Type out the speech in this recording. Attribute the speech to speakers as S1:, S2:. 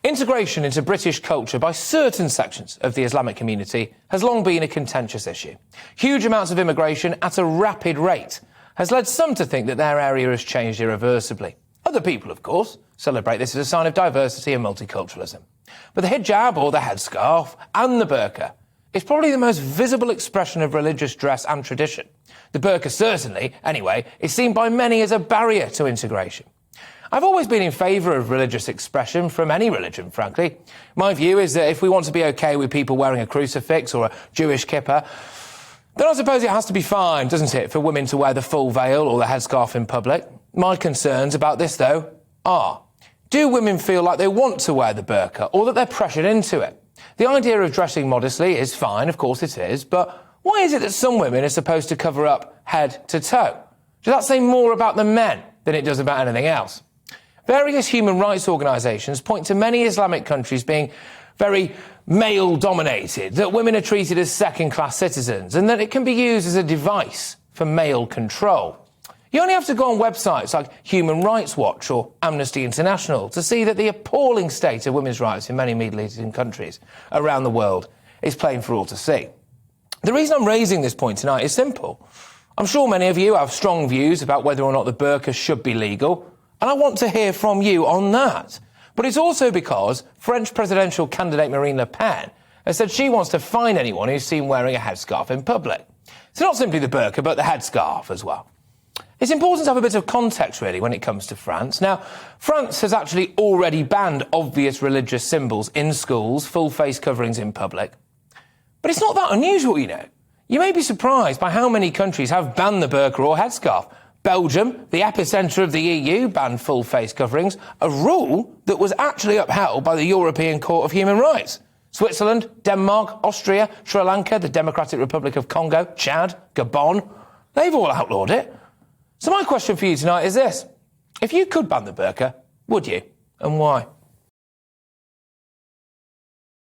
S1: Integration into British culture by certain sections of the Islamic community has long been a contentious issue. Huge amounts of immigration at a rapid rate has led some to think that their area has changed irreversibly. Other people, of course, celebrate this as a sign of diversity and multiculturalism. But the hijab, or the headscarf, and the burqa is probably the most visible expression of religious dress and tradition. The burqa certainly, anyway, is seen by many as a barrier to integration. I've always been in favour of religious expression from any religion, frankly. My view is that if we want to be OK with people wearing a crucifix or a Jewish kippah, then I suppose it has to be fine, doesn't it, for women to wear the full veil or the headscarf in public. My concerns about this, though, are: do women feel like they want to wear the burqa or that they're pressured into it? The idea of dressing modestly is fine, of course it is, but why is it that some women are supposed to cover up head to toe? Does that say more about the men than it does about anything else? Various human rights organisations point to many Islamic countries being very male-dominated, that women are treated as second-class citizens, and that it can be used as a device for male control. You only have to go on websites like Human Rights Watch or Amnesty International to see that the appalling state of women's rights in many Middle Eastern countries around the world is plain for all to see. The reason I'm raising this point tonight is simple. I'm sure many of you have strong views about whether or not the burqa should be legal, and I want to hear from you on that. But it's also because French presidential candidate Marine Le Pen has said she wants to fine anyone who's seen wearing a headscarf in public. So not simply the burqa, but the headscarf as well. It's important to have a bit of context, really, when it comes to France. Now, France has actually already banned obvious religious symbols in schools, full face coverings in public. But it's not that unusual, you know. You may be surprised by how many countries have banned the burqa or headscarf. Belgium, the epicentre of the EU, banned full face coverings, a rule that was actually upheld by the European Court of Human Rights. Switzerland, Denmark, Austria, Sri Lanka, the Democratic Republic of Congo, Chad, Gabon, they've all outlawed it. So my question for you tonight is this: if you could ban the burqa, would you? And why?